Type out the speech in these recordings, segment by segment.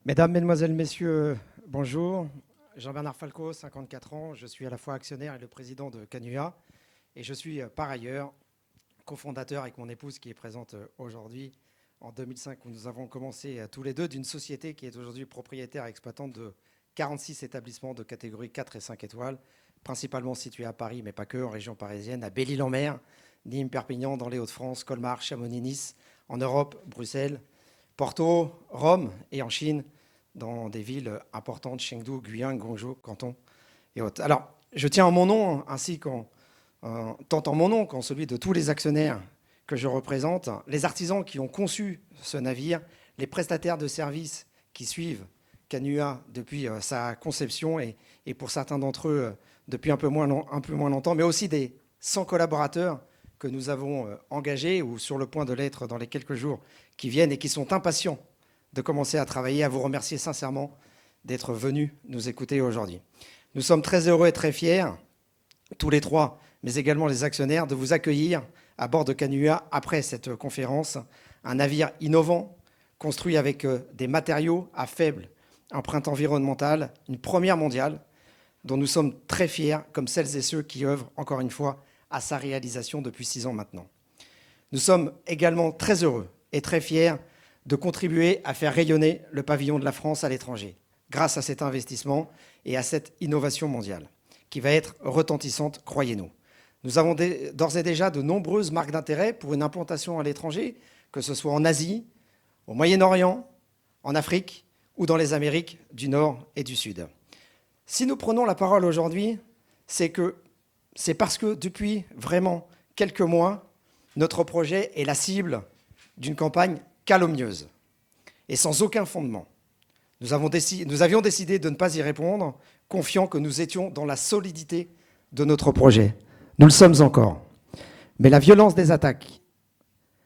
Mesdames, Mesdemoiselles, Messieurs, bonjour. Jean-Bernard Falco, 54 ans. Je suis à la fois actionnaire et le président de Canua. Et je suis par ailleurs cofondateur avec mon épouse qui est présente aujourd'hui. En 2005, où nous avons commencé tous les deux d'une société qui est aujourd'hui propriétaire et exploitante de 46 établissements de catégorie 4 et 5 étoiles, principalement situés à Paris, mais pas que, en région parisienne, à Belle-Île-en-Mer, Nîmes, Perpignan, dans les Hauts-de-France, Colmar, Chamonix, Nice, en Europe, Bruxelles, Porto, Rome et en Chine, dans des villes importantes, Chengdu, Guyane, Guangzhou, Canton et autres. Alors, je tiens en mon nom, ainsi tant en mon nom qu'en celui de tous les actionnaires que je représente, les artisans qui ont conçu ce navire, les prestataires de services qui suivent Canua depuis sa conception et pour certains d'entre eux depuis un peu moins longtemps, mais aussi des 100 collaborateurs que nous avons engagés ou sur le point de l'être dans les quelques jours qui viennent et qui sont impatients de commencer à travailler, à vous remercier sincèrement d'être venus nous écouter aujourd'hui. Nous sommes très heureux et très fiers, tous les trois, mais également les actionnaires, de vous accueillir à bord de Canua après cette conférence. Un navire innovant, construit avec des matériaux à faible empreinte environnementale, une première mondiale, dont nous sommes très fiers, comme celles et ceux qui œuvrent, encore une fois, à sa réalisation depuis 6 ans maintenant. Nous sommes également très heureux et très fiers de contribuer à faire rayonner le pavillon de la France à l'étranger, grâce à cet investissement et à cette innovation mondiale, qui va être retentissante, croyez-nous. Nous avons d'ores et déjà de nombreuses marques d'intérêt pour une implantation à l'étranger, que ce soit en Asie, au Moyen-Orient, en Afrique ou dans les Amériques du Nord et du Sud. Si nous prenons la parole aujourd'hui, c'est parce que depuis vraiment quelques mois, notre projet est la cible d'une campagne calomnieuse et sans aucun fondement. Nous avions décidé de ne pas y répondre, confiant que nous étions dans la solidité de notre projet. Nous le sommes encore. Mais la violence des attaques,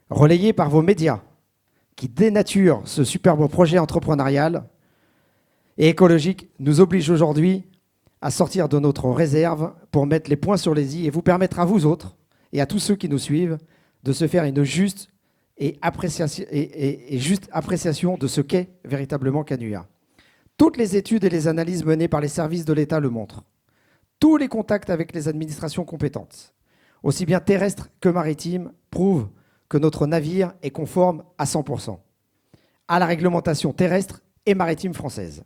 relayées par vos médias, qui dénaturent ce superbe projet entrepreneurial et écologique, nous oblige aujourd'hui à sortir de notre réserve pour mettre les points sur les i et vous permettre à vous autres et à tous ceux qui nous suivent de se faire une juste appréciation de ce qu'est véritablement Canua. Toutes les études et les analyses menées par les services de l'État le montrent. Tous les contacts avec les administrations compétentes, aussi bien terrestres que maritimes, prouvent que notre navire est conforme à 100% à la réglementation terrestre et maritime française.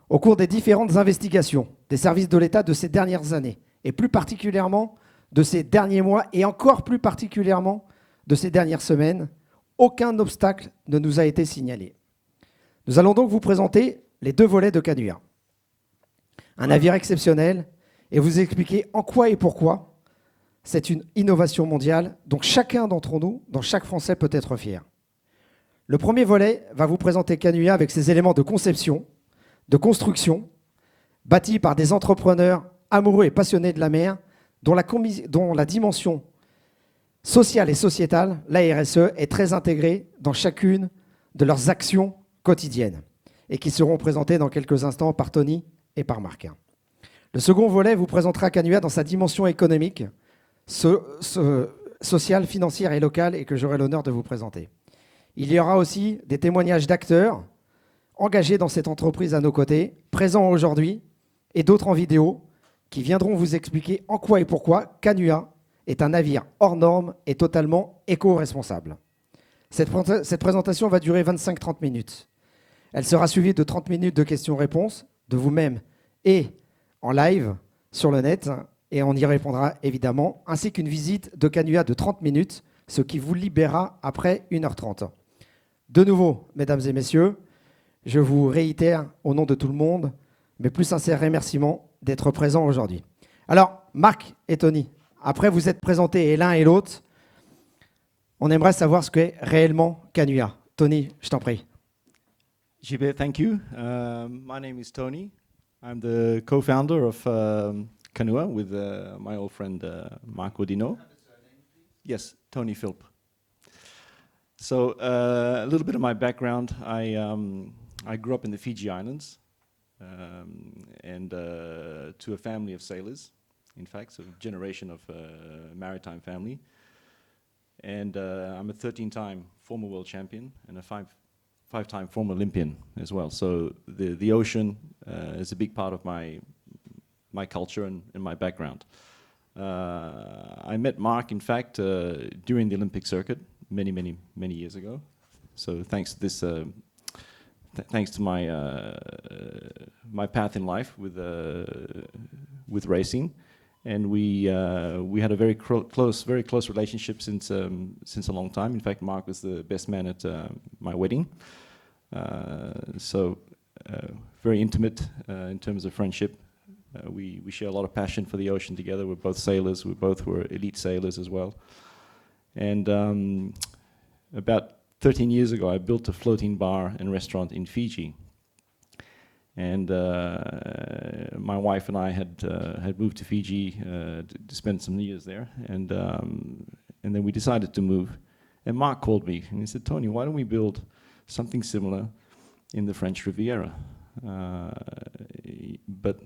Au cours des différentes investigations des services de l'État de ces dernières années, et plus particulièrement de ces derniers mois, et encore plus particulièrement de ces dernières semaines, aucun obstacle ne nous a été signalé. Nous allons donc vous présenter les 2 volets de Canua. Un navire exceptionnel et vous expliquer en quoi et pourquoi c'est une innovation mondiale dont chacun d'entre nous, dont chaque Français peut être fier. Le premier volet va vous présenter Canua avec ses éléments de conception, de construction, bâtis par des entrepreneurs amoureux et passionnés de la mer, dont la dimension sociale et sociétale, la RSE, est très intégrée dans chacune de leurs actions quotidiennes et qui seront présentées dans quelques instants par Tony et par Marc. Le second volet vous présentera Canua dans sa dimension économique, sociale, financière et locale et que j'aurai l'honneur de vous présenter. Il y aura aussi des témoignages d'acteurs engagés dans cette entreprise à nos côtés, présents aujourd'hui, et d'autres en vidéo, qui viendront vous expliquer en quoi et pourquoi Canua est un navire hors norme et totalement éco-responsable. Cette présentation va durer 25-30 minutes. Elle sera suivie de 30 minutes de questions-réponses de vous-même et en live sur le net, et on y répondra évidemment, ainsi qu'une visite de Canua de 30 minutes, ce qui vous libérera après 1h30. De nouveau, mesdames et messieurs, je vous réitère au nom de tout le monde mes plus sincères remerciements d'être présents aujourd'hui. Alors, Marc et Tony, après vous êtes présentés et l'un et l'autre, on aimerait savoir ce qu'est réellement Canua. Tony, je t'en prie. JB, thank you. My name is Tony. I'm the co-founder of Canua with my old friend Marco Dino. Yes, Tony Philp. So a little bit of my background. I grew up in the Fiji Islands and to a family of sailors, in fact, so a generation of maritime family. And I'm a 13-time former world champion and a five-time former Olympian as well. So the ocean is a big part of my culture and my background. I met Mark, in fact, during the Olympic circuit many years ago. So thanks to this, thanks to my path in life with racing, and we had a very close relationship since a long time. In fact, Mark was the best man at my wedding. So very intimate in terms of friendship. We share a lot of passion for the ocean together. We're both sailors. We both were elite sailors as well. And about 13 years ago, I built a floating bar and restaurant in Fiji. And my wife and I had moved to Fiji to spend some years there. And then we decided to move. And Mark called me and he said, "Tony, why don't we build something similar in the French Riviera? But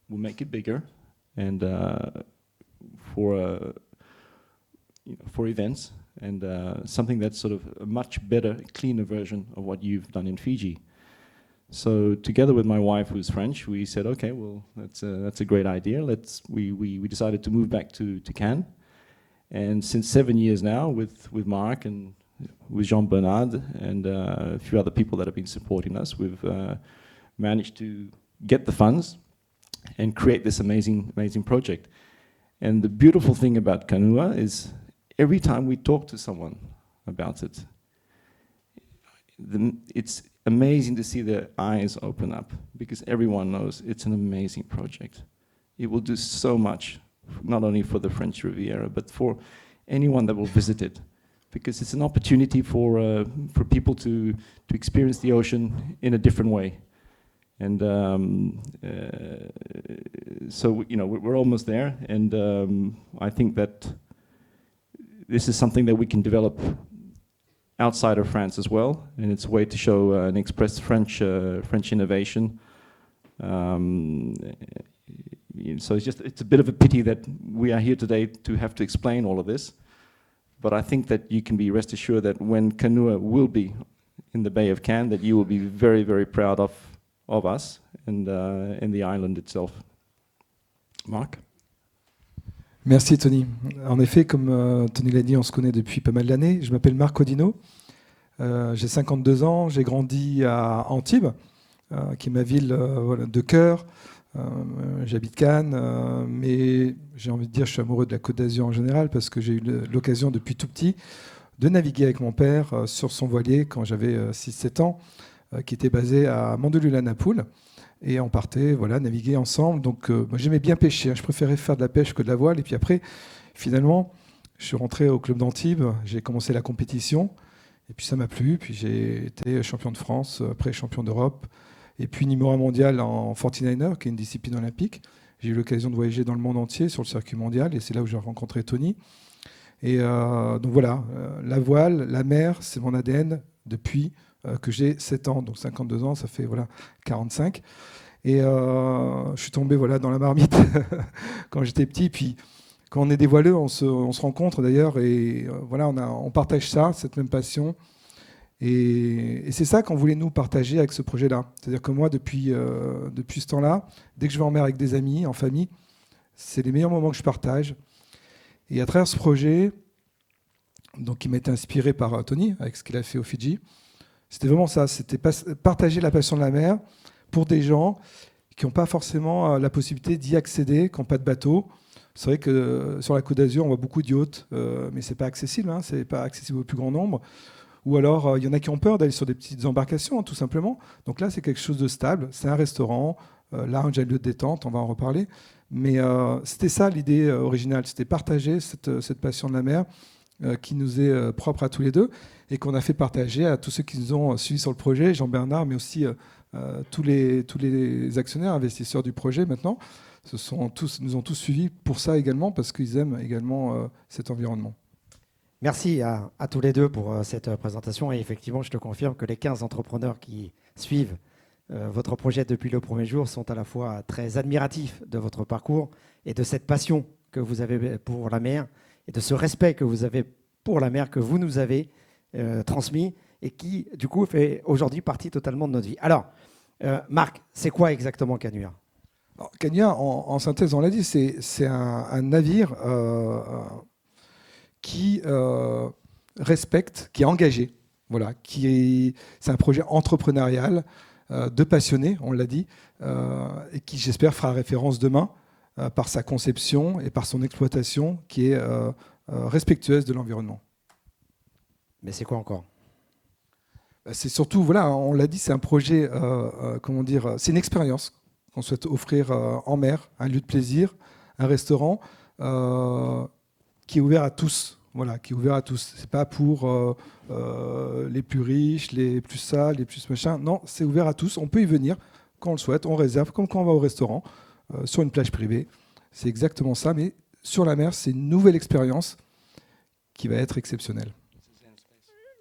we'll make it bigger, and for events, and something that's sort of a much better, cleaner version of what you've done in Fiji." So together with my wife, who's French, we said, "Okay, well, that's a great idea. We decided to move back to Cannes, and since 7 years now, with Mark and with Jean Bernard and a few other people that have been supporting us, we've managed to get the funds and create this amazing project. And the beautiful thing about Kanua is every time we talk to someone about it, it's amazing to see their eyes open up, because everyone knows it's an amazing project. It will do so much, not only for the French Riviera, but for anyone that will visit it, because it's an opportunity for people to experience the ocean in a different way. And so we're almost there, and I think that this is something that we can develop outside of France as well, and it's a way to show and express French innovation. So it's a bit of a pity that we are here today to have to explain all of this, but I think that you can be rest assured that when Kanua will be in the Bay of Cannes, that you will be very proud of us and the island itself. Marc? Merci Tony. En effet, comme Tony l'a dit, on se connaît depuis pas mal d'années. Je m'appelle Marc Odino, j'ai 52 ans, j'ai grandi à Antibes, qui est ma ville de cœur. J'habite Cannes, mais j'ai envie de dire je suis amoureux de la Côte d'Azur en général, parce que j'ai eu l'occasion depuis tout petit de naviguer avec mon père sur son voilier quand j'avais 6-7 ans, qui était basé à Mandelieu-la-Napoule. Et on partait naviguer ensemble. Donc moi, j'aimais bien pêcher. Je préférais faire de la pêche que de la voile. Et puis après, finalement, je suis rentré au club d'Antibes. J'ai commencé la compétition. Et puis ça m'a plu. Puis j'ai été champion de France, après champion d'Europe. Et puis numéro 1 mondial en 49er, qui est une discipline olympique. J'ai eu l'occasion de voyager dans le monde entier sur le circuit mondial. Et c'est là où j'ai rencontré Tony. Et donc voilà, la voile, la mer, c'est mon ADN depuis que j'ai 7 ans, donc 52 ans, ça fait 45. Et je suis tombé dans la marmite quand j'étais petit. Puis quand on est des voileux, on se rencontre d'ailleurs, et on partage ça, cette même passion. Et c'est ça qu'on voulait nous partager avec ce projet-là. C'est-à-dire que moi, depuis ce temps-là, dès que je vais en mer avec des amis, en famille, c'est les meilleurs moments que je partage. Et à travers ce projet, donc, qui m'a été inspiré par Tony, avec ce qu'il a fait au Fidji, c'était vraiment ça, c'était partager la passion de la mer pour des gens qui n'ont pas forcément la possibilité d'y accéder, qui n'ont pas de bateau. C'est vrai que sur la Côte d'Azur, on voit beaucoup de yachts, mais ce n'est pas accessible, ce n'est pas accessible au plus grand nombre. Ou alors, il y en a qui ont peur d'aller sur des petites embarcations, tout simplement. Donc là, c'est quelque chose de stable. C'est un restaurant, lounge, un lieu de détente, on va en reparler. Mais c'était ça l'idée originale, c'était partager cette passion de la mer qui nous est propre à tous les deux et qu'on a fait partager à tous ceux qui nous ont suivis sur le projet, Jean-Bernard, mais aussi tous les actionnaires, investisseurs du projet maintenant, nous ont tous suivis pour ça également, parce qu'ils aiment également cet environnement. Merci à tous les deux pour cette présentation. Et effectivement, je te confirme que les 15 entrepreneurs qui suivent votre projet depuis le premier jour sont à la fois très admiratifs de votre parcours et de cette passion que vous avez pour la mer et de ce respect que vous avez pour la mer que vous nous avez transmis et qui, du coup, fait aujourd'hui partie totalement de notre vie. Alors, Marc, c'est quoi exactement Canua? Alors, Canua, en synthèse, on l'a dit, c'est un navire qui respecte, qui est engagé. Voilà, c'est un projet entrepreneurial de passionnés, on l'a dit, et qui, j'espère, fera référence demain par sa conception et par son exploitation qui est respectueuse de l'environnement. Mais c'est quoi encore? C'est surtout, voilà, on l'a dit, c'est un projet, comment dire, c'est une expérience qu'on souhaite offrir en mer, un lieu de plaisir, un restaurant qui est ouvert à tous. Voilà, qui est ouvert à tous. C'est pas pour les plus riches, les plus sales, les plus machin. Non, c'est ouvert à tous. On peut y venir quand on le souhaite. On réserve, comme quand on va au restaurant, sur une plage privée. C'est exactement ça. Mais sur la mer, c'est une nouvelle expérience qui va être exceptionnelle.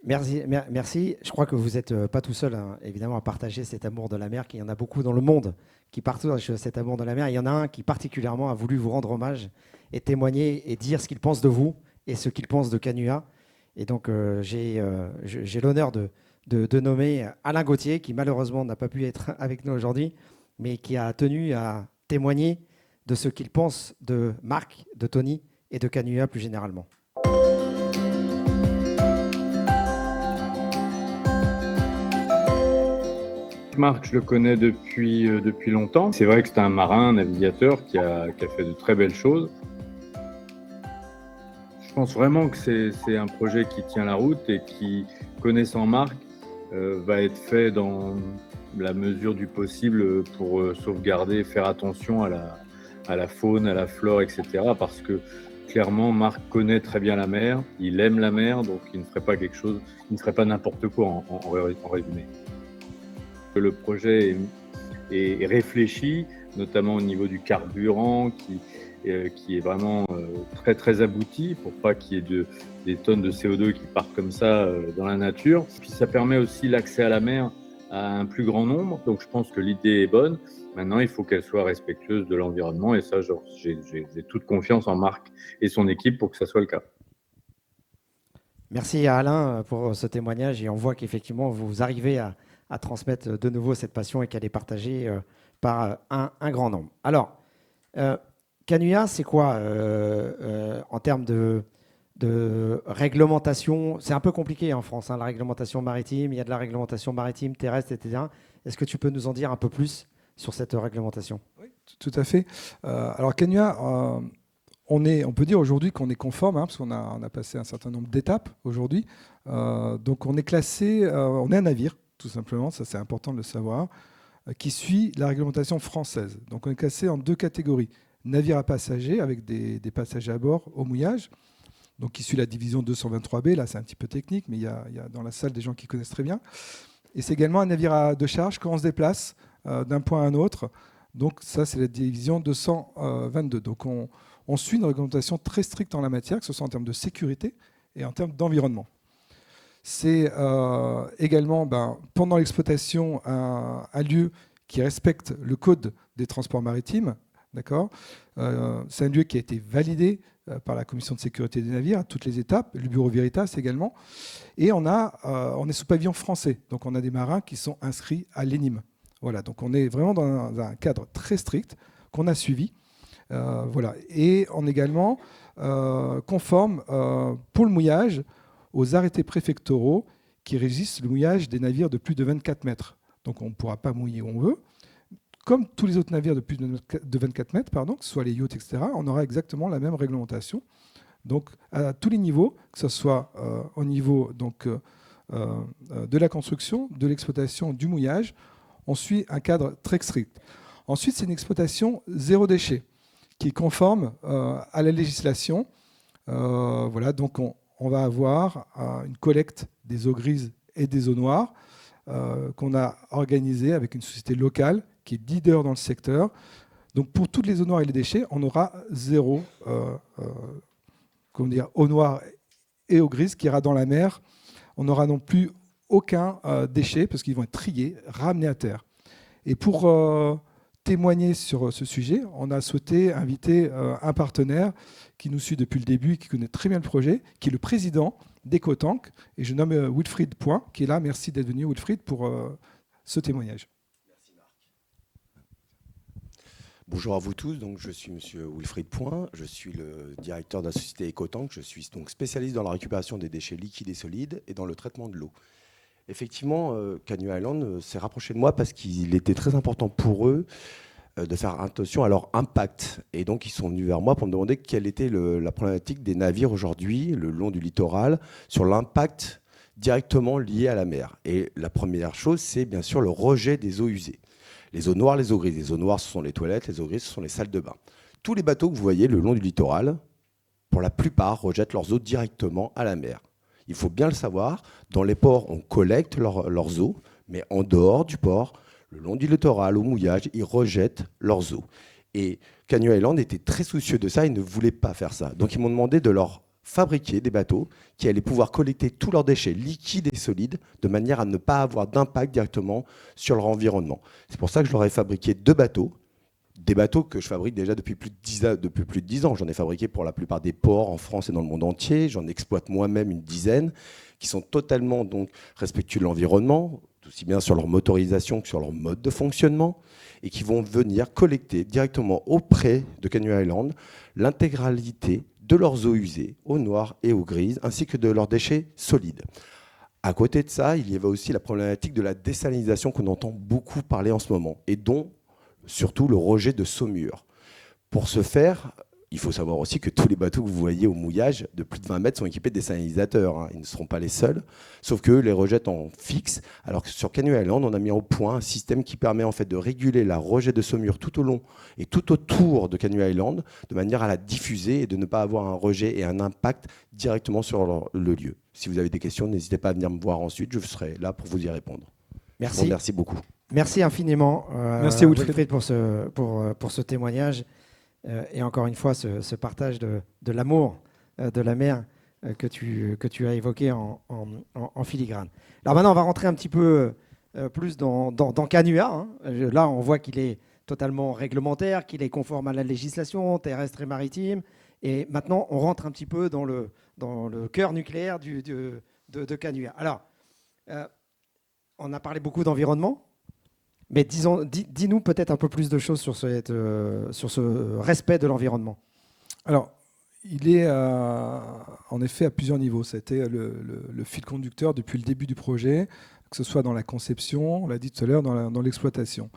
Merci. Je crois que vous n'êtes pas tout seul, hein, évidemment, à partager cet amour de la mer, qu'il y en a beaucoup dans le monde qui partagent cet amour de la mer. Il y en a un qui particulièrement a voulu vous rendre hommage et témoigner et dire ce qu'il pense de vous et ce qu'il pense de Canua. Et donc, j'ai l'honneur de nommer Alain Gauthier, qui malheureusement n'a pas pu être avec nous aujourd'hui, mais qui a tenu à témoigner de ce qu'il pense de Marc, de Tony et de Canua plus généralement. Marc, je le connais depuis longtemps. C'est vrai que c'est un marin, un navigateur qui a fait de très belles choses. Je pense vraiment que c'est un projet qui tient la route et qui, connaissant Marc, va être fait dans la mesure du possible pour sauvegarder, faire attention à la faune, à la flore, etc. Parce que clairement, Marc connaît très bien la mer, il aime la mer, donc il ne ferait pas quelque chose, il ne ferait pas n'importe quoi en résumé. Le projet est réfléchi, notamment au niveau du carburant, qui est vraiment très très abouti pour pas qu'il y ait des tonnes de CO2 qui partent comme ça dans la nature. Puis ça permet aussi l'accès à la mer à un plus grand nombre, donc je pense que l'idée est bonne. Maintenant, il faut qu'elle soit respectueuse de l'environnement et ça, j'ai toute confiance en Marc et son équipe pour que ça soit le cas. Merci à Alain pour ce témoignage et on voit qu'effectivement vous arrivez à transmettre de nouveau cette passion et qu'elle est partagée par un grand nombre. Alors, Canua, c'est quoi en termes de réglementation? C'est un peu compliqué en France, hein, la réglementation maritime. Il y a de la réglementation maritime, terrestre, etc. Est-ce que tu peux nous en dire un peu plus sur cette réglementation? Oui, tout à fait. Alors, Canua, on peut dire aujourd'hui qu'on est conforme, hein, parce qu'on a passé un certain nombre d'étapes aujourd'hui. Donc, on est classé, on est un navire, tout simplement, ça c'est important de le savoir, qui suit la réglementation française. Donc on est classé en 2 catégories. Navire à passagers avec des passagers à bord au mouillage, donc qui suit la division 223B, là c'est un petit peu technique, mais il y a dans la salle des gens qui connaissent très bien. Et c'est également un navire de charge quand on se déplace d'un point à un autre. Donc ça c'est la division 222. Donc on suit une réglementation très stricte en la matière, que ce soit en termes de sécurité et en termes d'environnement. C'est également, pendant l'exploitation, un lieu qui respecte le code des transports maritimes. D'accord ? C'est un lieu qui a été validé par la commission de sécurité des navires à toutes les étapes, le bureau Veritas également. Et on est sous pavillon français. Donc on a des marins qui sont inscrits à l'ENIM. Voilà, donc on est vraiment dans un cadre très strict qu'on a suivi. Voilà. Et on est également conforme pour le mouillage aux arrêtés préfectoraux qui régissent le mouillage des navires de plus de 24 mètres. Donc on ne pourra pas mouiller où on veut. Comme tous les autres navires de plus de 24 mètres, que ce soit les yachts, etc., on aura exactement la même réglementation. Donc à tous les niveaux, que ce soit au niveau de la construction, de l'exploitation, du mouillage, on suit un cadre très strict. Ensuite, c'est une exploitation zéro déchet qui est conforme à la législation. Voilà, donc on va avoir une collecte des eaux grises et des eaux noires qu'on a organisée avec une société locale qui est leader dans le secteur. Donc pour toutes les eaux noires et les déchets, on aura zéro eau noire et eau grise qui ira dans la mer. On n'aura non plus aucun déchet parce qu'ils vont être triés, ramenés à terre. Et pour témoigner sur ce sujet, on a souhaité inviter un partenaire qui nous suit depuis le début et qui connaît très bien le projet, qui est le président d'EcoTank. Et je nomme Wilfried Point, qui est là. Merci d'être venu, Wilfried, pour ce témoignage. Merci Marc. Bonjour à vous tous, donc je suis monsieur Wilfried Point, je suis le directeur de la société EcoTank, je suis donc spécialiste dans la récupération des déchets liquides et solides et dans le traitement de l'eau. Effectivement, Canua Island s'est rapproché de moi parce qu'il était très important pour eux de faire attention à leur impact. Et donc, ils sont venus vers moi pour me demander quelle était la problématique des navires aujourd'hui, le long du littoral, sur l'impact directement lié à la mer. Et la première chose, c'est bien sûr le rejet des eaux usées. Les eaux noires, les eaux grises. Les eaux noires, ce sont les toilettes, les eaux grises, ce sont les salles de bain. Tous les bateaux que vous voyez le long du littoral, pour la plupart, rejettent leurs eaux directement à la mer. Il faut bien le savoir, dans les ports, on collecte leurs eaux, mais en dehors du port, le long du littoral, au mouillage, ils rejettent leurs eaux. Et Canua Island était très soucieux de ça, ils ne voulaient pas faire ça. Donc ils m'ont demandé de leur fabriquer des bateaux qui allaient pouvoir collecter tous leurs déchets liquides et solides de manière à ne pas avoir d'impact directement sur leur environnement. C'est pour ça que je leur ai fabriqué 2 bateaux. Des bateaux que je fabrique déjà depuis plus de 10 ans. J'en ai fabriqué pour la plupart des ports en France et dans le monde entier. J'en exploite moi-même une dizaine qui sont totalement donc respectueux de l'environnement, aussi bien sur leur motorisation que sur leur mode de fonctionnement, et qui vont venir collecter directement auprès de Canua Island l'intégralité de leurs eaux usées, eaux noires et eaux grises, ainsi que de leurs déchets solides. À côté de ça, il y avait aussi la problématique de la désalinisation qu'on entend beaucoup parler en ce moment, et dont surtout le rejet de saumure. Pour ce faire, il faut savoir aussi que tous les bateaux que vous voyez au mouillage de plus de 20 mètres sont équipés de désalinisateurs. Ils ne seront pas les seuls, sauf qu'eux les rejettent en fixe. Alors que sur Canua Island, on a mis au point un système qui permet en fait de réguler la rejet de saumure tout au long et tout autour de Canua Island, de manière à la diffuser et de ne pas avoir un rejet et un impact directement sur le lieu. Si vous avez des questions, n'hésitez pas à venir me voir ensuite, je serai là pour vous y répondre. Merci. Merci beaucoup. Merci infiniment, Merci, Wilfried. pour ce témoignage et encore une fois ce partage de l'amour de la mer que tu as évoqué en filigrane. Alors maintenant, on va rentrer un petit peu plus dans Canua. Hein. Là, on voit qu'il est totalement réglementaire, qu'il est conforme à la législation terrestre et maritime. Et maintenant, on rentre un petit peu dans le cœur nucléaire de Canua. Alors, on a parlé beaucoup d'environnement. Mais dis-nous peut-être un peu plus de choses sur ce respect de l'environnement. Alors, il est en effet à plusieurs niveaux. C'était le fil conducteur depuis le début du projet, que ce soit dans la conception, on l'a dit tout à l'heure, dans l'exploitation.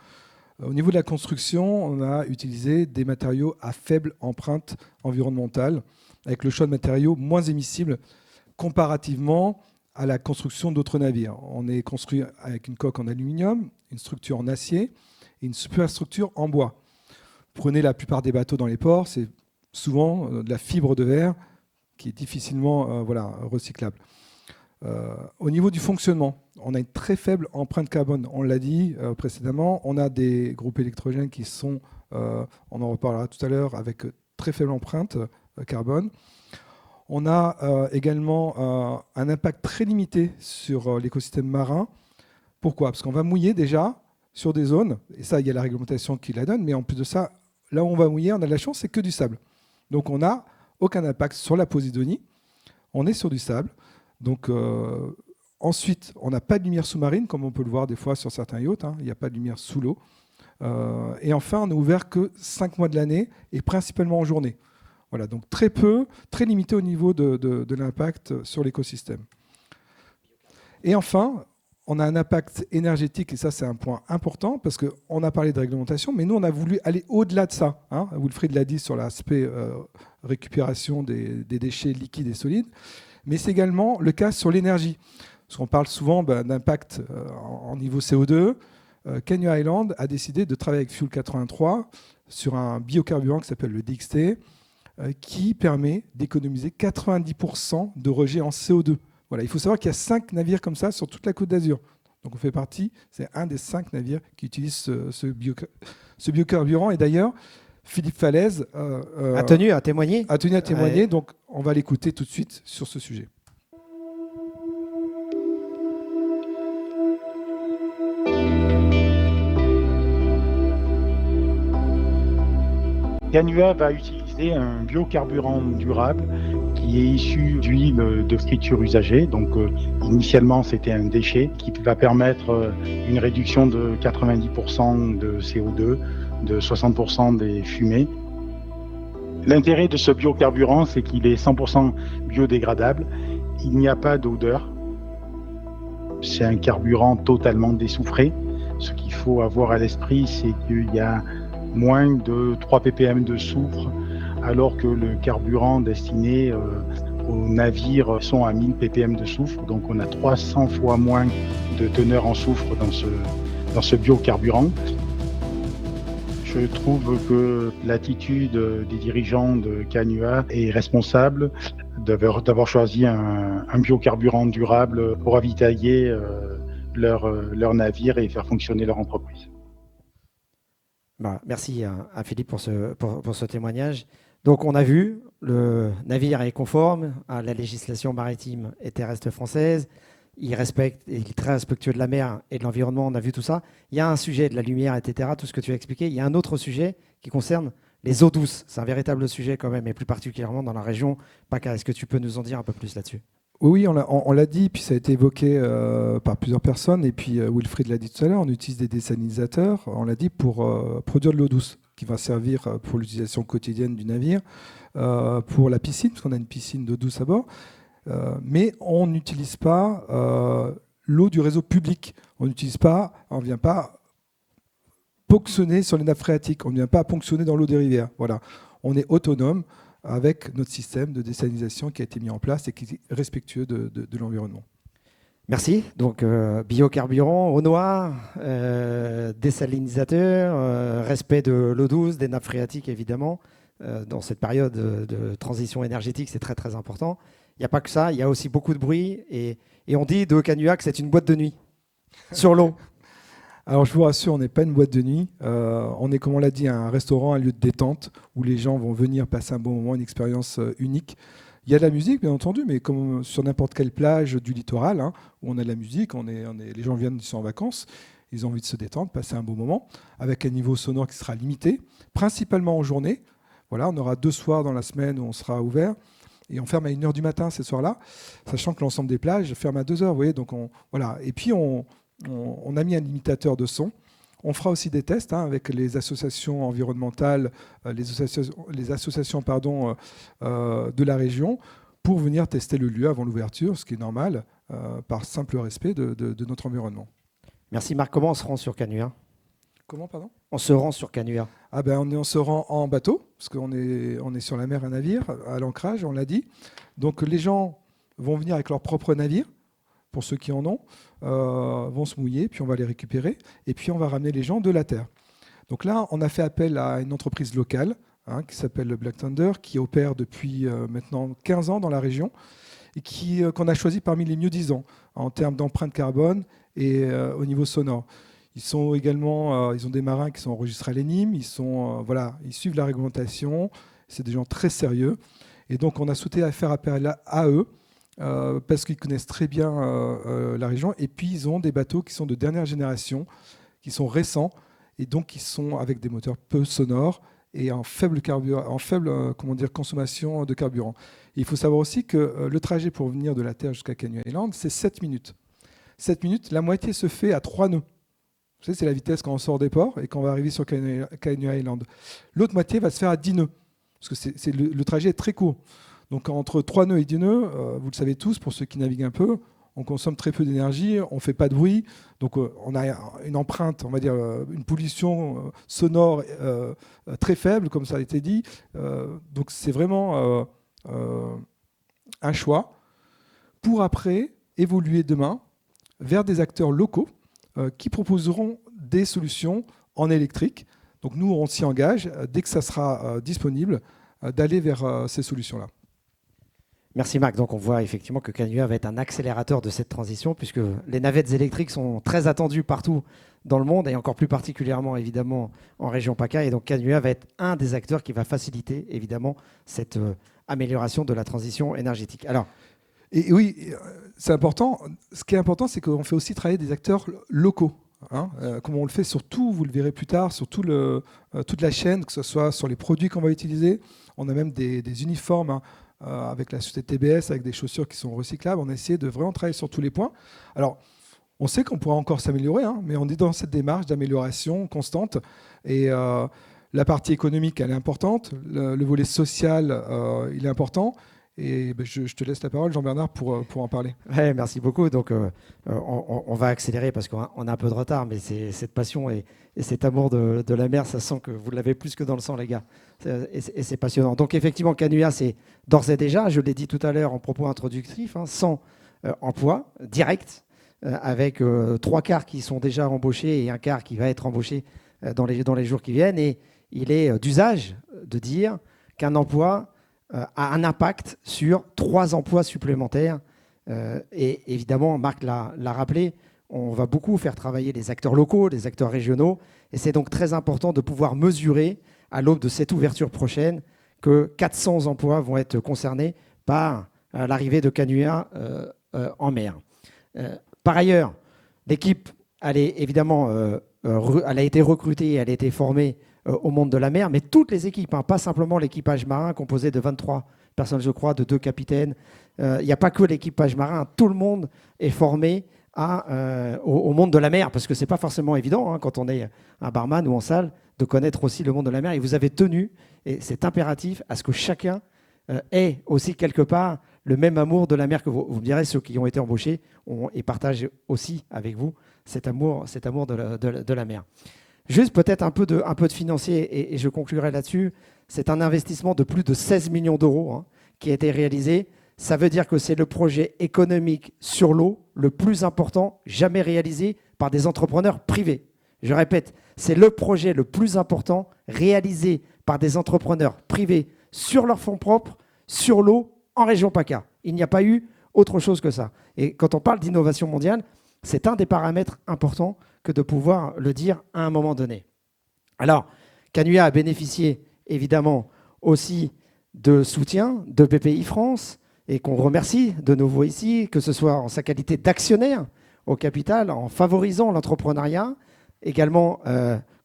Au niveau de la construction, on a utilisé des matériaux à faible empreinte environnementale, avec le choix de matériaux moins émissibles comparativement à la construction d'autres navires. On est construit avec une coque en aluminium, une structure en acier et une superstructure en bois. Prenez la plupart des bateaux dans les ports, c'est souvent de la fibre de verre qui est difficilement recyclable. Au niveau du fonctionnement, on a une très faible empreinte carbone. On l'a dit précédemment, on a des groupes électrogènes qui sont, on en reparlera tout à l'heure, avec très faible empreinte carbone. On a également un impact très limité sur l'écosystème marin. Pourquoi ? Parce qu'on va mouiller déjà sur des zones, et ça, il y a la réglementation qui la donne, mais en plus de ça, là où on va mouiller, on a de la chance, c'est que du sable. Donc on n'a aucun impact sur la Posidonie, on est sur du sable. Donc ensuite, on n'a pas de lumière sous-marine, comme on peut le voir des fois sur certains yachts, il n'y a pas de lumière sous l'eau. Et enfin, on n'est ouvert que 5 mois de l'année, et principalement en journée. Voilà, donc très peu, très limité au niveau de l'impact sur l'écosystème. Et enfin, on a un impact énergétique, et ça c'est un point important, parce qu'on a parlé de réglementation, mais nous on a voulu aller au-delà de ça. Wilfried l'a dit sur l'aspect récupération des déchets liquides et solides, mais c'est également le cas sur l'énergie. Parce qu'on parle souvent d'impact en niveau CO2. Canua Island a décidé de travailler avec Fuel 83 sur un biocarburant qui s'appelle le DXT, qui permet d'économiser 90% de rejet en CO2. Voilà, il faut savoir qu'il y a 5 navires comme ça sur toute la Côte d'Azur. Donc on fait partie, c'est un des 5 navires qui utilisent ce biocarburant. Et d'ailleurs, Philippe Falaise a tenu à témoigner. Ouais. Donc on va l'écouter tout de suite sur ce sujet. Canua va utiliser un biocarburant durable qui qui est issu d'huile de friture usagée. Donc initialement c'était un déchet qui va permettre une réduction de 90% de CO2, de 60% des fumées. L'intérêt de ce biocarburant, c'est qu'il est 100% biodégradable. Il n'y a pas d'odeur. C'est un carburant totalement désoufré. Ce qu'il faut avoir à l'esprit, c'est qu'il y a moins de 3 ppm de soufre, alors que le carburant destiné aux navires sont à 1000 ppm de soufre. Donc on a 300 fois moins de teneur en soufre dans ce biocarburant. Je trouve que l'attitude des dirigeants de Canua est responsable d'avoir choisi un biocarburant durable pour ravitailler leur navire et faire fonctionner leur entreprise. Merci à Philippe pour ce témoignage. Donc on a vu, le navire est conforme à la législation maritime et terrestre française. Il respecte, il est très respectueux de la mer et de l'environnement, on a vu tout ça. Il y a un sujet de la lumière, etc., tout ce que tu as expliqué. Il y a un autre sujet qui concerne les eaux douces. C'est un véritable sujet quand même, et plus particulièrement dans la région PACA. Est-ce que tu peux nous en dire un peu plus là-dessus ? Oui, on l'a dit, puis ça a été évoqué par plusieurs personnes, et puis Wilfried l'a dit tout à l'heure, on utilise des désalinisateurs, on l'a dit, pour produire de l'eau douce, qui va servir pour l'utilisation quotidienne du navire, pour la piscine, parce qu'on a une piscine d'eau douce à bord, mais on n'utilise pas l'eau du réseau public. On ne vient pas ponctionner sur les nappes phréatiques, on ne vient pas ponctionner dans l'eau des rivières. Voilà. On est autonome avec notre système de désalinisation qui a été mis en place et qui est respectueux de l'environnement. Merci. Donc, biocarburant, eau noire, désalinisateur, respect de l'eau douce, des nappes phréatiques, évidemment. Dans cette période de transition énergétique, c'est très, très important. Il n'y a pas que ça, il y a aussi beaucoup de bruit. Et on dit de Canua que c'est une boîte de nuit sur l'eau. Alors je vous rassure, on n'est pas une boîte de nuit. On est, comme on l'a dit, un restaurant, un lieu de détente où les gens vont venir passer un bon moment, une expérience unique. Il y a de la musique, bien entendu, mais comme sur n'importe quelle plage du littoral, hein, où on a de la musique, les gens viennent, ils sont en vacances, ils ont envie de se détendre, passer un bon moment, avec un niveau sonore qui sera limité, principalement en journée. Voilà, on aura 2 soirs dans la semaine où on sera ouvert. Et on ferme à 1h du matin ces soirs-là, sachant que l'ensemble des plages ferme à 2h. Vous voyez, donc voilà. Et puis, on a mis un limitateur de son. On fera aussi des tests avec les associations environnementales, les associations de la région, pour venir tester le lieu avant l'ouverture, ce qui est normal, par simple respect de notre environnement. Merci Marc. Comment on se rend sur Canua ? Comment, pardon ? On se rend sur Canua. On se rend en bateau, parce qu'on est sur la mer, un navire, à l'ancrage, on l'a dit. Donc les gens vont venir avec leur propre navire, pour ceux qui en ont, vont se mouiller, puis on va les récupérer, et puis on va ramener les gens de la terre. Donc là, on a fait appel à une entreprise locale, qui s'appelle le Black Thunder, qui opère depuis maintenant 15 ans dans la région, et qu'on a choisi parmi les mieux disants en termes d'empreinte carbone et au niveau sonore. Ils ont des marins qui sont enregistrés à l'ENIM, ils suivent la réglementation, c'est des gens très sérieux. Et donc on a souhaité faire appel à eux, parce qu'ils connaissent très bien la région. Et puis ils ont des bateaux qui sont de dernière génération, qui sont récents, et donc qui sont avec des moteurs peu sonores et en faible consommation de carburant. Et il faut savoir aussi que le trajet pour venir de la Terre jusqu'à Canua Island, c'est 7 minutes. 7 minutes, la moitié se fait à 3 nœuds. Vous savez, c'est la vitesse quand on sort des ports et quand on va arriver sur Canua Island. L'autre moitié va se faire à 10 nœuds, parce que le trajet est très court. Donc entre 3 nœuds et 10 nœuds, vous le savez tous, pour ceux qui naviguent un peu, on consomme très peu d'énergie, on ne fait pas de bruit, donc on a une empreinte, on va dire une pollution sonore très faible, comme ça a été dit. Donc c'est vraiment un choix pour après évoluer demain vers des acteurs locaux qui proposeront des solutions en électrique. Donc nous, on s'y engage, dès que ça sera disponible, d'aller vers ces solutions-là. Merci Marc. Donc on voit effectivement que Canua va être un accélérateur de cette transition, puisque les navettes électriques sont très attendues partout dans le monde, et encore plus particulièrement évidemment en région PACA. Et donc Canua va être un des acteurs qui va faciliter évidemment cette amélioration de la transition énergétique. Alors, et oui, c'est important. Ce qui est important, c'est qu'on fait aussi travailler des acteurs locaux. Comme on le fait sur tout, vous le verrez plus tard, sur toute la chaîne, que ce soit sur les produits qu'on va utiliser. On a même des uniformes avec la société TBS, avec des chaussures qui sont recyclables. On a essayé de vraiment travailler sur tous les points. Alors, on sait qu'on pourra encore s'améliorer, hein, mais on est dans cette démarche d'amélioration constante. Et la partie économique, elle est importante. Le volet social, il est important. Et je te laisse la parole, Jean-Bernard, pour en parler. Ouais, merci beaucoup. Donc, on va accélérer parce qu'on a un peu de retard, mais c'est cette passion et cet amour de la mer, ça sent que vous l'avez plus que dans le sang, les gars. Et c'est passionnant. Donc, effectivement, Canua, c'est d'ores et déjà, je l'ai dit tout à l'heure en propos introductif, 100 emplois directs, avec 3 quarts qui sont déjà embauchés et un quart qui va être embauché dans les jours qui viennent. Et il est d'usage de dire qu'un emploi a un impact sur 3 emplois supplémentaires. Et évidemment, Marc l'a rappelé, on va beaucoup faire travailler les acteurs locaux, les acteurs régionaux. Et c'est donc très important de pouvoir mesurer, à l'aube de cette ouverture prochaine, que 400 emplois vont être concernés par l'arrivée de Canua en mer. Par ailleurs, l'équipe, elle est évidemment, elle a été recrutée, elle a été formée au monde de la mer, mais toutes les équipes, hein, pas simplement l'équipage marin composé de 23 personnes, je crois, de 2 capitaines. Il n'y a pas que l'équipage marin, tout le monde est formé au monde de la mer, parce que ce n'est pas forcément évident, hein, quand on est un barman ou en salle, de connaître aussi le monde de la mer. Et vous avez tenu, et c'est impératif, à ce que chacun ait aussi quelque part le même amour de la mer que vous. Vous me direz, ceux qui ont été embauchés et partagent aussi avec vous cet amour de la mer. Juste peut-être un peu de financier, et je conclurai là-dessus. C'est un investissement de plus de 16 millions d'euros, hein, qui a été réalisé. Ça veut dire que c'est le projet économique sur l'eau le plus important jamais réalisé par des entrepreneurs privés. Je répète, c'est le projet le plus important réalisé par des entrepreneurs privés sur leurs fonds propres, sur l'eau, en région PACA. Il n'y a pas eu autre chose que ça. Et quand on parle d'innovation mondiale, c'est un des paramètres importants que de pouvoir le dire à un moment donné. Alors, Canua a bénéficié évidemment aussi de soutien de BPI France, et qu'on remercie de nouveau ici, que ce soit en sa qualité d'actionnaire au capital, en favorisant l'entrepreneuriat, également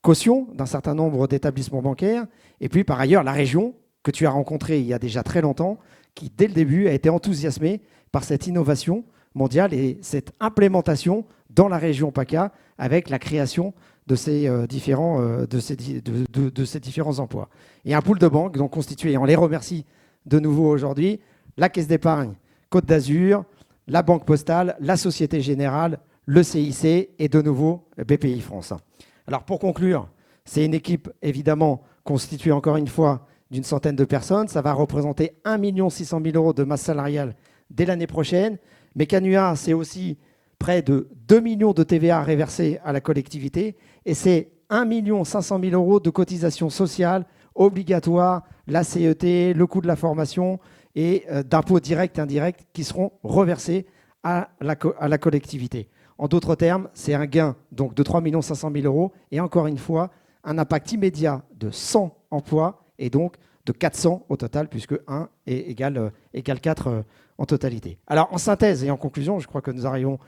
caution d'un certain nombre d'établissements bancaires, et puis par ailleurs la région que tu as rencontrée il y a déjà très longtemps, qui dès le début a été enthousiasmée par cette innovation mondiale et cette implémentation dans la région PACA avec la création de ces différents emplois. Et un pool de banques donc constitué, et on les remercie de nouveau aujourd'hui, la Caisse d'épargne Côte d'Azur, la Banque Postale, la Société Générale, le CIC et de nouveau BPI France. Alors pour conclure, c'est une équipe évidemment constituée encore une fois d'une centaine de personnes. Ça va représenter 1 600 000 euros de masse salariale dès l'année prochaine. Mais Canua, c'est aussi près de 2 millions de TVA réversés à la collectivité et c'est 1 500 000 euros de cotisations sociales obligatoires, la CET, le coût de la formation et d'impôts directs et indirects qui seront reversés à la collectivité. En d'autres termes, c'est un gain donc de 3 500 000 euros et encore une fois, un impact immédiat de 100 emplois et donc de 400 au total, puisque 1 égale 4 en totalité. Alors en synthèse et en conclusion, je crois que nous arrivons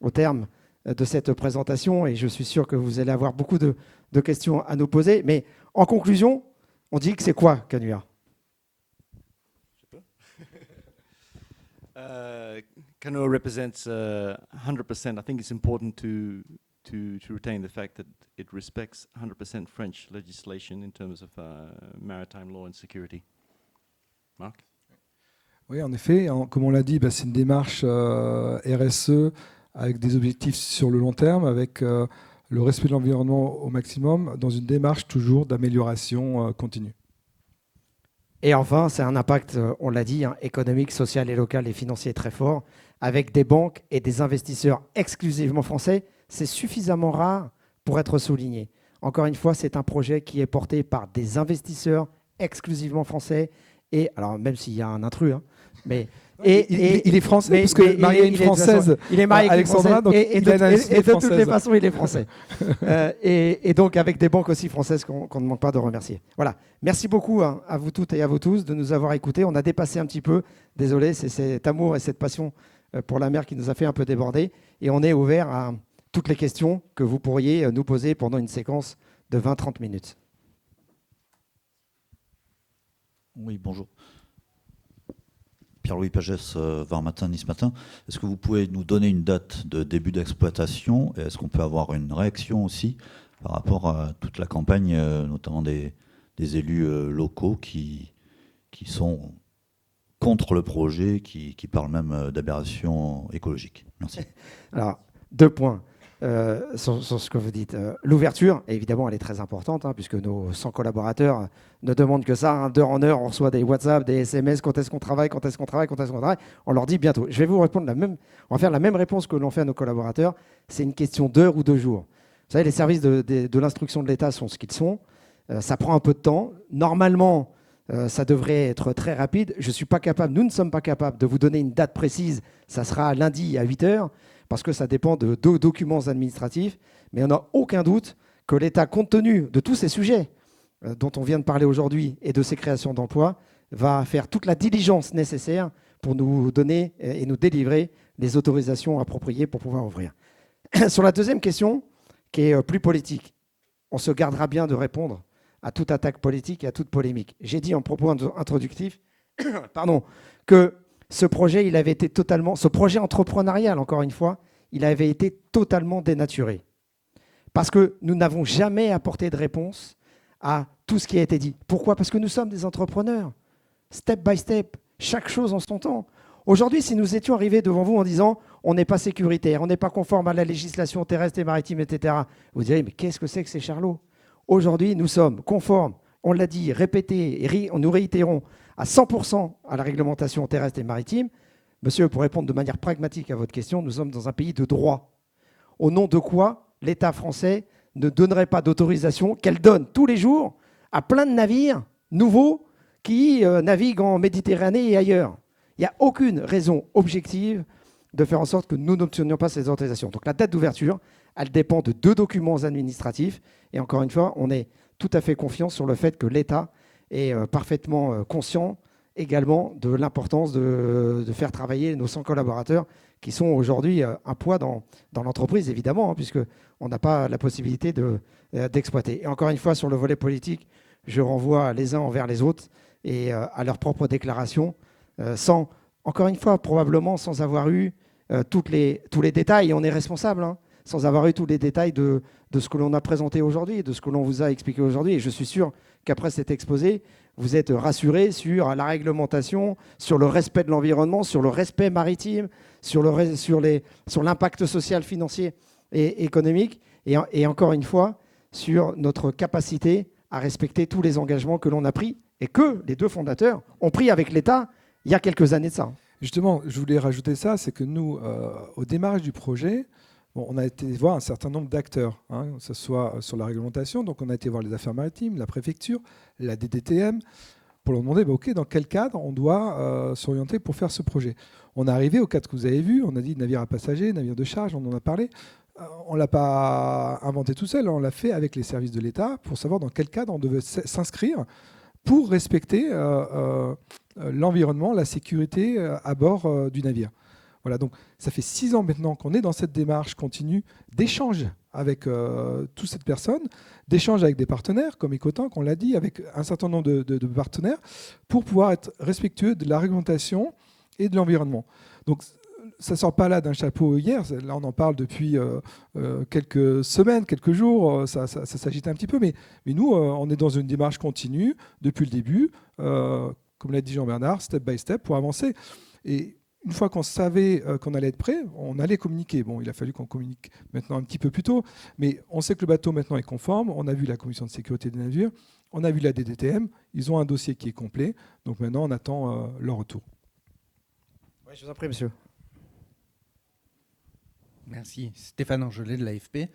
au terme de cette présentation et je suis sûr que vous allez avoir beaucoup de questions à nous poser. Mais en conclusion, on dit que c'est quoi Canua ? Canua represents 100%. I think it's important to retain the fact that it respects 100% French legislation in terms of maritime law and security. Marc ? Oui, en effet, comme on l'a dit, c'est une démarche RSE avec des objectifs sur le long terme, avec le respect de l'environnement au maximum, dans une démarche toujours d'amélioration continue. Et enfin, c'est un impact, on l'a dit, économique, social et local et financier très fort, avec des banques et des investisseurs exclusivement français. C'est suffisamment rare pour être souligné. Encore une fois, c'est un projet qui est porté par des investisseurs exclusivement français. Et alors, même s'il y a un intrus, mais il est français parce que marié à une française. Il est marié avec Alexandra, donc et de toutes les façons, il est français. Et donc avec des banques aussi françaises qu'on ne manque pas de remercier. Voilà. Merci beaucoup à vous toutes et à vous tous de nous avoir écoutés. On a dépassé un petit peu. Désolé, c'est cet amour et cette passion pour la mer qui nous a fait un peu déborder. Et on est ouvert à toutes les questions que vous pourriez nous poser pendant une séquence de 20-30 minutes. Oui, bonjour. Pierre-Louis Pagès, Var Matin, Nice Matin. Est-ce que vous pouvez nous donner une date de début d'exploitation et est-ce qu'on peut avoir une réaction aussi par rapport à toute la campagne, notamment des élus locaux qui sont contre le projet, qui parlent même d'aberration écologique? Merci. Alors, 2 points sur ce que vous dites. L'ouverture, évidemment, elle est très importante, puisque nos 100 collaborateurs ne demandent que ça. D'heure en heure, on reçoit des WhatsApp, des SMS, quand est-ce qu'on travaille, quand est-ce qu'on travaille, quand est-ce qu'on travaille. On leur dit bientôt. Je vais vous répondre on va faire la même réponse que l'on fait à nos collaborateurs. C'est une question d'heure ou de jour. Vous savez, les services de l'instruction de l'État sont ce qu'ils sont. Ça prend un peu de temps. Normalement, ça devrait être très rapide. Nous ne sommes pas capables de vous donner une date précise. Ça sera lundi à 8h, parce que ça dépend de 2 documents administratifs. Mais on n'a aucun doute que l'État, compte tenu de tous ces sujets dont on vient de parler aujourd'hui et de ces créations d'emplois, va faire toute la diligence nécessaire pour nous donner et nous délivrer les autorisations appropriées pour pouvoir ouvrir. Sur la deuxième question, qui est plus politique, on se gardera bien de répondre à toute attaque politique et à toute polémique. J'ai dit en propos introductif que ce projet, ce projet entrepreneurial, encore une fois, il avait été totalement dénaturé. Parce que nous n'avons jamais apporté de réponse à tout ce qui a été dit. Pourquoi? Parce que nous sommes des entrepreneurs. Step by step, chaque chose en son temps. Aujourd'hui, si nous étions arrivés devant vous en disant on n'est pas sécuritaire, on n'est pas conforme à la législation terrestre et maritime, etc., vous diriez mais qu'est-ce que c'est que ces charlots? Aujourd'hui, nous sommes conformes, on l'a dit, répété, et nous réitérons à 100% à la réglementation terrestre et maritime. Monsieur, pour répondre de manière pragmatique à votre question, nous sommes dans un pays de droit. Au nom de quoi l'État français ne donnerait pas d'autorisation qu'elle donne tous les jours à plein de navires nouveaux qui naviguent en Méditerranée et ailleurs? Il n'y a aucune raison objective de faire en sorte que nous n'obtenions pas ces autorisations. Donc la date d'ouverture, elle dépend de 2 documents administratifs. Et encore une fois, on est tout à fait confiant sur le fait que l'État est parfaitement conscient également de l'importance de faire travailler nos 100 collaborateurs qui sont aujourd'hui un poids dans l'entreprise, évidemment, puisqu'on n'a pas la possibilité d'exploiter. Et encore une fois, sur le volet politique, je renvoie les uns envers les autres et à leurs propres déclarations, encore une fois, probablement sans avoir eu tous les détails, et on est responsable, sans avoir eu tous les détails de ce que l'on a présenté aujourd'hui, de ce que l'on vous a expliqué aujourd'hui. Et je suis sûr qu'après cet exposé, vous êtes rassurés sur la réglementation, sur le respect de l'environnement, sur le respect maritime, sur l'impact social, financier et économique, et encore une fois, sur notre capacité à respecter tous les engagements que l'on a pris et que les 2 fondateurs ont pris avec l'État il y a quelques années de ça. Justement, je voulais rajouter ça, c'est que nous, au démarrage du projet, on a été voir un certain nombre d'acteurs, que ce soit sur la réglementation, donc on a été voir les affaires maritimes, la préfecture, la DDTM, pour leur demander OK, dans quel cadre on doit s'orienter pour faire ce projet. On est arrivé au cadre que vous avez vu, on a dit navire à passagers, navire de charge, on en a parlé. On ne l'a pas inventé tout seul, on l'a fait avec les services de l'État pour savoir dans quel cadre on devait s'inscrire pour respecter l'environnement, la sécurité à bord du navire. Voilà, donc ça fait 6 ans maintenant qu'on est dans cette démarche continue d'échange avec toutes ces personnes, d'échange avec des partenaires comme Ecotank, on l'a dit, avec un certain nombre de partenaires, pour pouvoir être respectueux de la réglementation et de l'environnement. Donc ça ne sort pas là d'un chapeau hier, là on en parle depuis quelques semaines, quelques jours, ça s'agite un petit peu, mais nous on est dans une démarche continue depuis le début, comme l'a dit Jean-Bernard, step by step pour avancer. Et une fois qu'on savait qu'on allait être prêt, on allait communiquer. Bon, il a fallu qu'on communique maintenant un petit peu plus tôt, mais on sait que le bateau maintenant est conforme. On a vu la commission de sécurité des navires, on a vu la DDTM. Ils ont un dossier qui est complet. Donc maintenant, on attend leur retour. Oui, je vous en prie, monsieur. Merci. Stéphane Angelet de l'AFP.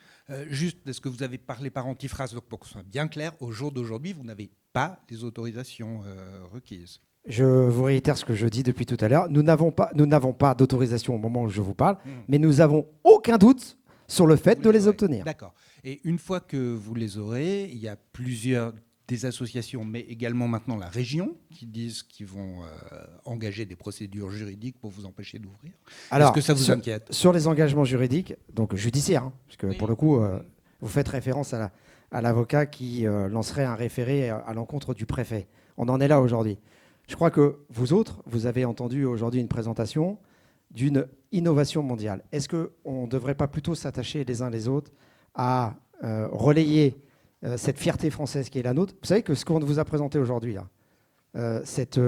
Juste, est-ce que vous avez parlé par antiphrase, donc pour que ce soit bien clair, au jour d'aujourd'hui, vous n'avez pas les autorisations requises? Je vous réitère ce que je dis depuis tout à l'heure. Nous n'avons pas d'autorisation au moment où je vous parle, mais nous n'avons aucun doute sur le fait de les obtenir. D'accord. Et une fois que vous les aurez, il y a des associations, mais également maintenant la région, qui disent qu'ils vont engager des procédures juridiques pour vous empêcher d'ouvrir. Est-ce que ça vous inquiète? Sur les engagements juridiques, donc judiciaires, parce que pour le coup, vous faites référence à l'avocat qui lancerait un référé à l'encontre du préfet. On en est là aujourd'hui. Je crois que vous autres, vous avez entendu aujourd'hui une présentation d'une innovation mondiale. Est-ce qu'on ne devrait pas plutôt s'attacher les uns les autres à relayer cette fierté française qui est la nôtre? Vous savez que ce qu'on vous a présenté aujourd'hui, cette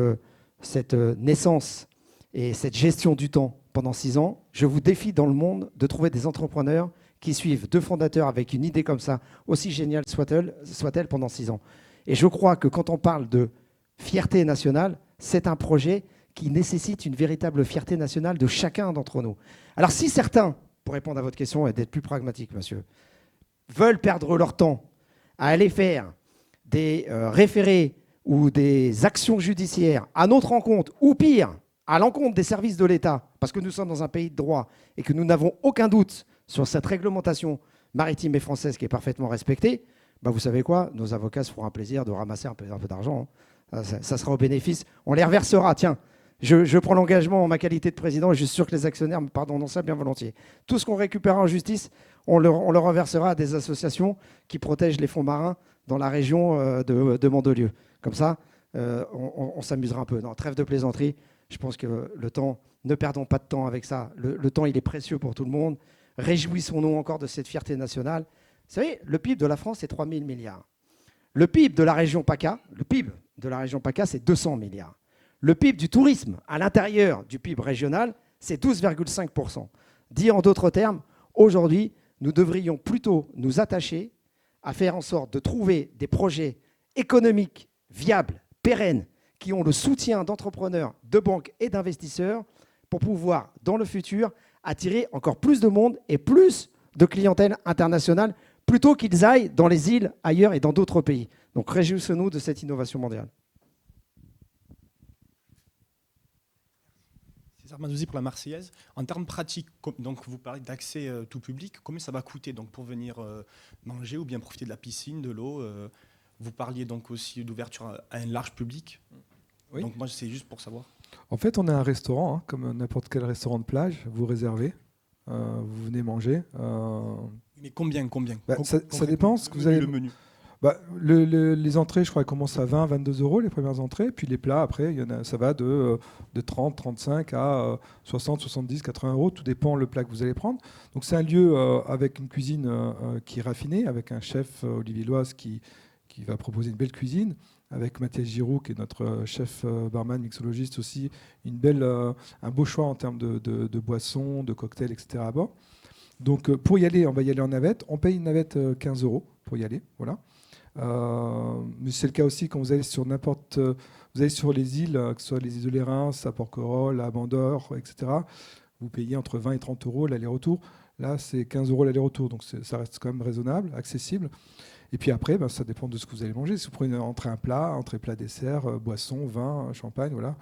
naissance et cette gestion du temps pendant 6 ans, je vous défie dans le monde de trouver des entrepreneurs qui suivent 2 fondateurs avec une idée comme ça, aussi géniale soit-elle pendant 6 ans. Et je crois que quand on parle de fierté nationale, c'est un projet qui nécessite une véritable fierté nationale de chacun d'entre nous. Alors si certains, pour répondre à votre question et d'être plus pragmatique, monsieur, veulent perdre leur temps à aller faire des référés ou des actions judiciaires à notre encontre, ou pire, à l'encontre des services de l'État, parce que nous sommes dans un pays de droit et que nous n'avons aucun doute sur cette réglementation maritime et française qui est parfaitement respectée, bah vous savez quoi, nos avocats se feront un plaisir de ramasser un peu d'argent. Hein. Ça sera au bénéfice. On les reversera. Tiens, je prends l'engagement en ma qualité de président et je suis sûr que les actionnaires me pardonneront ça bien volontiers. Tout ce qu'on récupérera en justice, on le reversera à des associations qui protègent les fonds marins dans la région de Mandelieu. Comme ça, on s'amusera un peu. Non, trêve de plaisanterie. Je pense que le temps, ne perdons pas de temps avec ça. Le temps, il est précieux pour tout le monde. Réjouissons-nous encore de cette fierté nationale. Vous savez, le PIB de la France, c'est 3 000 milliards. Le PIB de la région PACA, c'est 200 milliards. Le PIB du tourisme à l'intérieur du PIB régional, c'est 12,5%. Dit en d'autres termes, aujourd'hui, nous devrions plutôt nous attacher à faire en sorte de trouver des projets économiques viables, pérennes, qui ont le soutien d'entrepreneurs, de banques et d'investisseurs pour pouvoir, dans le futur, attirer encore plus de monde et plus de clientèle internationale, plutôt qu'ils aillent dans les îles, ailleurs et dans d'autres pays. Donc réjouissons-nous de cette innovation mondiale. César Manouzi pour la Marseillaise. En termes pratiques, donc vous parlez d'accès tout public, combien ça va coûter donc, pour venir manger ou bien profiter de la piscine, de l'eau Vous parliez donc aussi d'ouverture à un large public. Oui. Donc moi, c'est juste pour savoir. En fait, on a un restaurant, hein, comme n'importe quel restaurant de plage. Vous réservez, vous venez manger. Mais combien ça dépend ce que vous avez. Le menu. Les entrées, je crois, commencent à 20, 22 euros, les premières entrées. Puis les plats, après, ça va de 30, 35 à 60, 70, 80 euros. Tout dépend le plat que vous allez prendre. Donc c'est un lieu avec une cuisine qui est raffinée, avec un chef, Olivier Loise, qui va proposer une belle cuisine, avec Mathias Giroux, qui est notre chef barman, mixologiste aussi, un beau choix en termes de boissons, de cocktails, etc. à bord. Donc pour y aller, on va y aller en navette. On paye une navette 15 euros pour y aller, voilà. Mais c'est le cas aussi quand vous allez sur vous allez sur les îles, que ce soit les îles de Lérins, à Porquerolles, à Bandor, etc. Vous payez entre 20 et 30 euros l'aller-retour. Là, c'est 15 euros l'aller-retour, donc ça reste quand même raisonnable, accessible. Et puis après, ça dépend de ce que vous allez manger. Si vous prenez entrée plat, dessert, boisson, vin, champagne, voilà,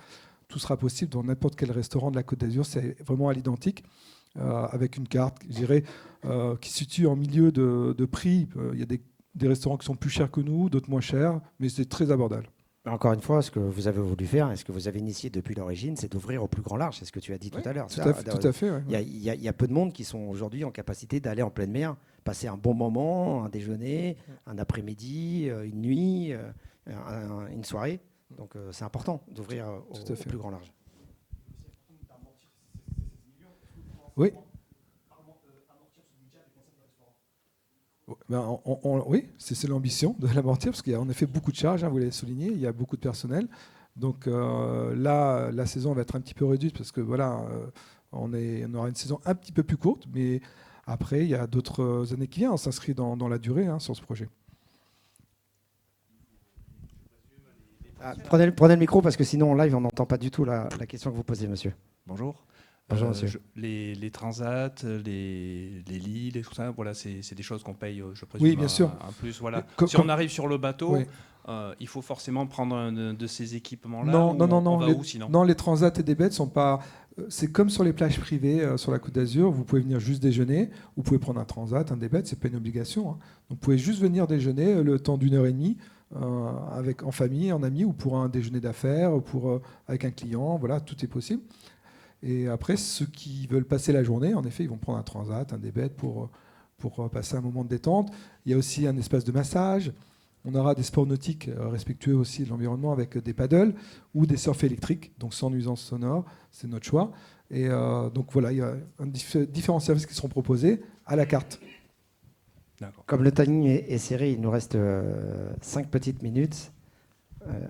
tout sera possible dans n'importe quel restaurant de la Côte d'Azur. C'est vraiment à l'identique, avec une carte, je dirais, qui se situe en milieu de prix. Il y a des restaurants qui sont plus chers que nous, d'autres moins chers, mais c'est très abordable. Encore une fois, ce que vous avez voulu faire, et ce que vous avez initié depuis l'origine, c'est d'ouvrir au plus grand large. C'est ce que tu as dit tout à l'heure. Tout à fait. Ouais. Il y a peu de monde qui sont aujourd'hui en capacité d'aller en pleine mer, passer un bon moment, un déjeuner, un après-midi, une nuit, une soirée. Donc c'est important d'ouvrir au plus grand large. Oui. Oui, c'est l'ambition de l'amortir, parce qu'il y a en effet beaucoup de charges, hein, vous l'avez souligné, il y a beaucoup de personnel. Donc là, la saison va être un petit peu réduite, parce que voilà, on aura une saison un petit peu plus courte, mais après, il y a d'autres années qui viennent. On s'inscrit dans la durée sur ce projet. Prenez le micro, parce que sinon, en live, on n'entend pas du tout la question que vous posez, monsieur. Bonjour. Bonjour, monsieur. Les transats, les lits, tout ça, voilà, c'est des choses qu'on paye, je présume. Oui, bien sûr. En plus, voilà. Si on arrive sur le bateau, oui. Il faut forcément prendre un de ces équipements-là. Non, les transats et des bêtes sont pas. C'est comme sur les plages privées sur la Côte d'Azur. Vous pouvez venir juste déjeuner. Vous pouvez prendre un transat, un des bêtes. C'est pas une obligation. Hein. Donc, vous pouvez juste venir déjeuner le temps d'1 heure et demie en famille, en amis, ou pour un déjeuner d'affaires, avec un client. Voilà, tout est possible. Et après, ceux qui veulent passer la journée, en effet, ils vont prendre un transat, un débet pour passer un moment de détente. Il y a aussi un espace de massage. On aura des sports nautiques respectueux aussi de l'environnement avec des paddles ou des surfs électriques, donc sans nuisance sonore, c'est notre choix. Et donc voilà, il y a différents services qui seront proposés à la carte. Comme le timing est serré, il nous reste 5 petites minutes.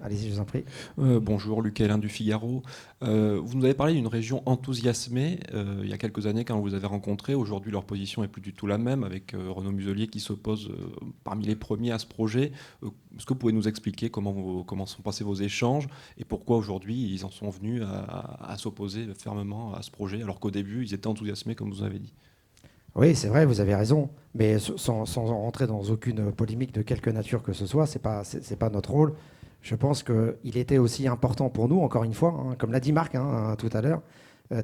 Allez-y, je vous en prie. Bonjour, Lucas Hélin du Figaro. Vous nous avez parlé d'une région enthousiasmée il y a quelques années quand vous avez rencontré. Aujourd'hui, leur position est plus du tout la même, avec Renaud Muselier qui s'oppose parmi les premiers à ce projet. Est-ce que vous pouvez nous expliquer comment sont passés vos échanges et pourquoi aujourd'hui ils en sont venus à s'opposer fermement à ce projet, alors qu'au début, ils étaient enthousiasmés, comme vous avez dit? Oui, c'est vrai, vous avez raison, mais sans rentrer dans aucune polémique de quelque nature que ce soit, c'est pas notre rôle. Je pense qu'il était aussi important pour nous, encore une fois, hein, comme l'a dit Marc tout à l'heure,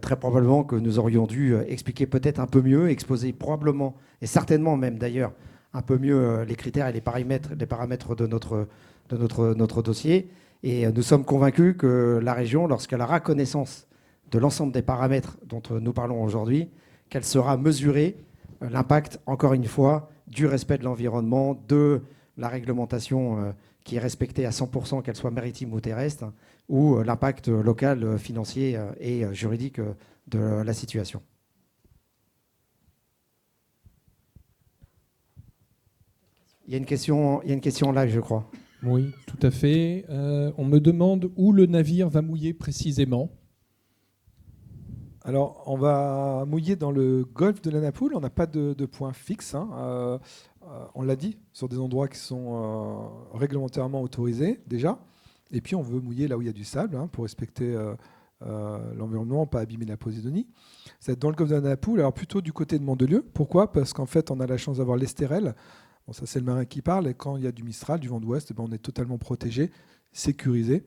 très probablement que nous aurions dû expliquer peut-être un peu mieux, exposer probablement, et certainement même d'ailleurs, un peu mieux les critères et les paramètres de notre dossier. Et nous sommes convaincus que la région, lorsqu'elle aura connaissance de l'ensemble des paramètres dont nous parlons aujourd'hui, qu'elle saura mesurer l'impact, encore une fois, du respect de l'environnement, de la réglementation qui est respectée à 100%, qu'elle soit maritime ou terrestre, ou l'impact local, financier et juridique de la situation. Il y a une question en live, je crois. Oui, tout à fait. On me demande où le navire va mouiller précisément. Alors, on va mouiller dans le golfe de la Napoule. On n'a pas de point fixe. On l'a dit, sur des endroits qui sont réglementairement autorisés déjà. Et puis, on veut mouiller là où il y a du sable pour respecter l'environnement, pas abîmer la Posidonie. C'est dans le golfe de la Napoule, alors plutôt du côté de Mandelieu. Pourquoi ? Parce qu'en fait, on a la chance d'avoir l'Estérel. Bon, ça, c'est le marin qui parle. Et quand il y a du Mistral, du vent d'ouest, on est totalement protégé, sécurisé.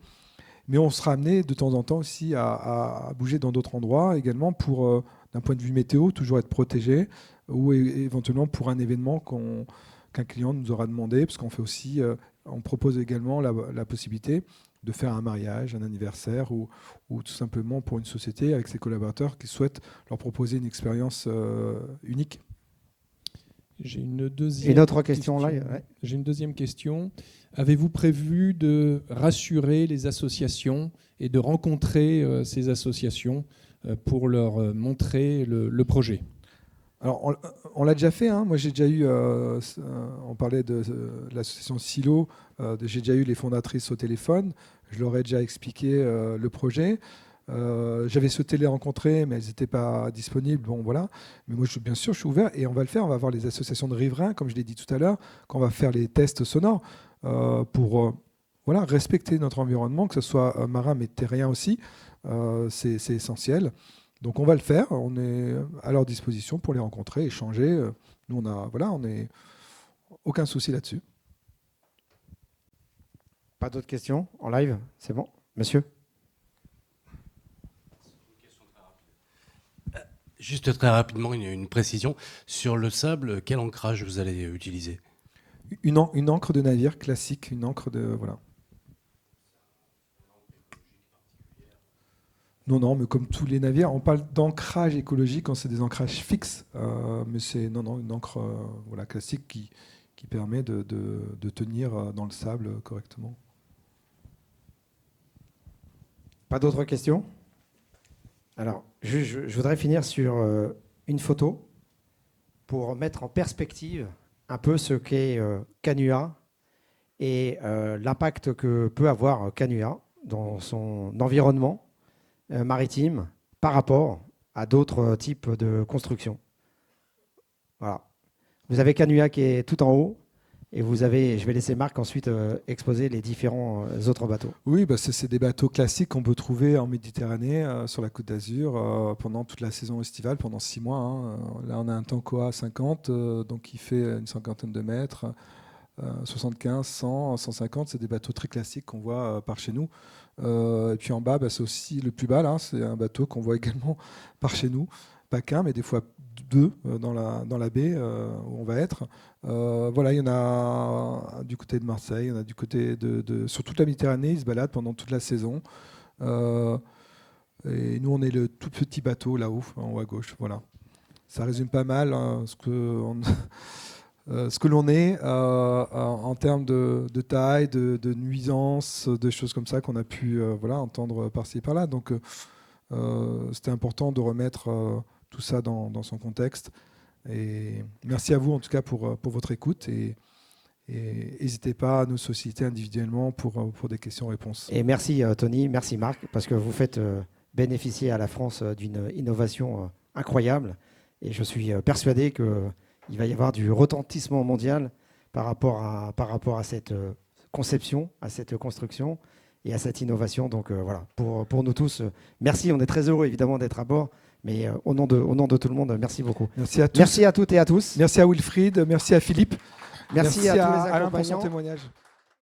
Mais on sera amené de temps en temps aussi à bouger dans d'autres endroits également pour, d'un point de vue météo, toujours être protégé ou éventuellement pour un événement qu'un client nous aura demandé, parce qu'on fait aussi, on propose également la possibilité de faire un mariage, un anniversaire ou tout simplement pour une société avec ses collaborateurs qui souhaitent leur proposer une expérience unique. J'ai une autre question là. Ouais. J'ai une deuxième question. Avez-vous prévu de rassurer les associations et de rencontrer ces associations pour leur montrer le projet ? Alors, on l'a déjà fait. Moi, j'ai déjà eu, on parlait de l'association Silo, j'ai déjà eu les fondatrices au téléphone. Je leur ai déjà expliqué le projet. J'avais souhaité les rencontrer, mais elles n'étaient pas disponibles. Bon, voilà. Mais moi, bien sûr, je suis ouvert et on va le faire. On va voir les associations de riverains, comme je l'ai dit tout à l'heure, quand on va faire les tests sonores pour respecter notre environnement, que ce soit marin mais terrien aussi. C'est essentiel. Donc, on va le faire. On est à leur disposition pour les rencontrer, échanger. Nous, on est aucun souci là-dessus. Pas d'autres questions en live ? C'est bon ? Monsieur ? Juste très rapidement, une précision. Sur le sable, quel ancrage vous allez utiliser ? Une ancre de navire classique, une ancre de... Voilà. Non, mais comme tous les navires, on parle d'ancrage écologique quand c'est des ancrages fixes, mais c'est une ancre classique qui permet de tenir dans le sable correctement. Pas d'autres questions ? Alors, je voudrais finir sur une photo pour mettre en perspective un peu ce qu'est Canua et l'impact que peut avoir Canua dans son environnement maritime par rapport à d'autres types de constructions. Voilà. Vous avez Canua qui est tout en haut. Et je vais laisser Marc ensuite exposer les différents autres bateaux. Oui, c'est des bateaux classiques qu'on peut trouver en Méditerranée, sur la Côte d'Azur, pendant toute la saison estivale, pendant 6 mois. Là, on a un Tankoa 50, donc il fait une cinquantaine de mètres, 75, 100, 150. C'est des bateaux très classiques qu'on voit par chez nous. Et puis en bas, c'est aussi le plus bas, là, c'est un bateau qu'on voit également par chez nous. Pas qu'un, mais des fois 2 dans la baie où on va être. Il y en a du côté de Marseille, il y en a du côté sur toute la Méditerranée, ils se baladent pendant toute la saison. Et nous, on est le tout petit bateau là-haut, en haut à gauche. Voilà. Ça résume pas mal, parce que ce que l'on est en termes de taille, de nuisance, de choses comme ça qu'on a pu entendre par-ci et par-là. Donc c'était important de remettre tout ça dans son contexte. Et merci à vous en tout cas pour votre écoute et n'hésitez pas à nous solliciter individuellement pour des questions-réponses. Et merci Tony, merci Marc, parce que vous faites bénéficier à la France d'une innovation incroyable. Et je suis persuadé qu'il va y avoir du retentissement mondial par rapport à cette conception, à cette construction et à cette innovation. Donc voilà, pour nous tous, merci. On est très heureux évidemment d'être à bord. Mais au nom de tout le monde, merci beaucoup. Merci à tous. Merci à toutes et à tous. Merci à Wilfried, merci à Philippe. Merci à tous les Alain pour son accompagnants. témoignage.